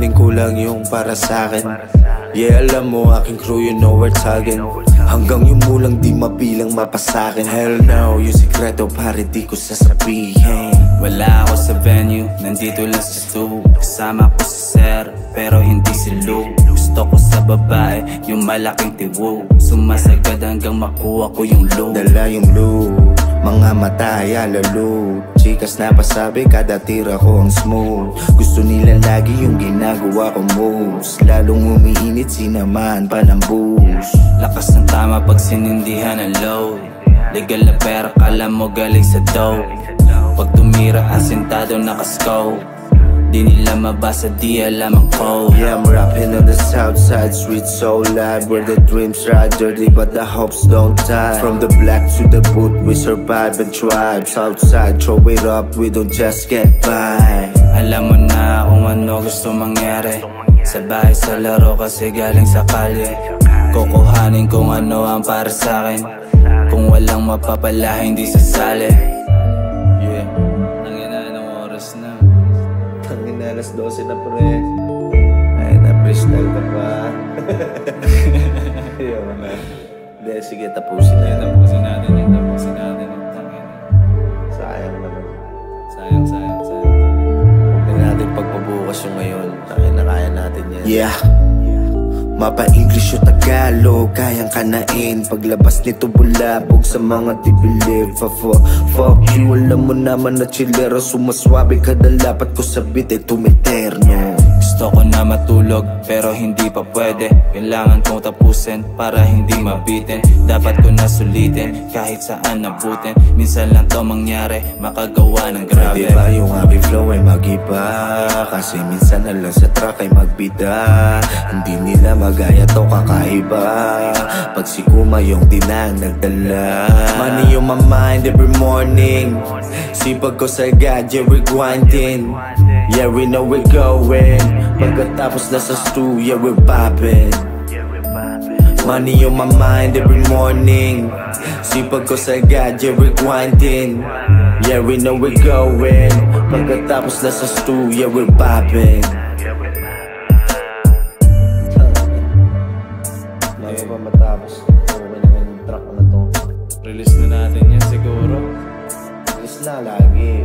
Kukuhanin ko lang yung para sa'kin. Yeah, alam mo aking crew, you know we're talking. Hanggang yung mulang di mabilang mapasakin. Hell no, yung sikreto pare di ko sasabihin. Wala ako sa venue, nandito lang sa stu. Kasama ko si Sir, pero hindi si Lou. Gusto ko sa babae, yung malaking tiwo. Sumasagad hanggang makuha ko yung loot. Dala yung loot, mga mata ay alalo. Chikas na pasabi, kada tira ko ang smooth. Gusto nila lagi yung ginagawa ko moves. Lalong umiinit, sinamahan pa ng booze. Lakas ng tama pag sinindihan ang load. Legal na pera, kala mo galing sa dough. Pag tumira, asintado nakaskope. Di nila mabasa, di alam ang code. Yeah, I'm rapping on the south side, street so loud. Where the dreams ride dirty but the hopes don't die. From the black to the boot, we survive and thrive. Southside, throw it up, we don't just get by. Alam mo na kung ano gusto mangyari. Sa bahay, sa laro kasi galing sa kalye. Kukuhanin kung ano ang para sa'kin. Kung walang mapapala, hindi sasali. Yeah, nangina ng oras na. Tangina, alas 12 na pre. Ay, na-freestyle ka pa. Hindi, sige, tapusin na. Tapusin natin yung tangina. Sayang naman. Sayang. Huwag na natin pagpabukas yung ngayon. Tangina, kaya natin yan. Yeah. Mapa-English o Tagalog, kayang kanain. Paglabas nito bulabog sa mga tibilib. Fuck you, alam mo naman na chillero. Sumaswabe kada lapat ko sa beat ay tumiterno. Gusto ko na matulog, pero hindi pa pwede. Kailangan kong tapusin para hindi mabitin. Dapat ko na sulitin, kahit saan nabutin. Minsan lang to mangyari, makagawa ng grabe. Diba yung aking flow ay mag-iba? Kasi minsan na lang sa track ay magbida. Hindi nila magaya to kakaiba. Pag si Kuma yung dinang nagdala. Money on my mind every morning. Sipag ko sa gadget, we're grinding. Yeah, we know we're going. Pagkatapos na sa stew, yeah, we're poppin'. Money on my mind every morning. Sipag ko sa gadget, we're grinding. Yeah, we know we're going. Pagkatapos na sa stew, yeah, we're poppin'. Bago pa matapos, okay na yung track na to. Release na natin yan siguro. Release na lagi.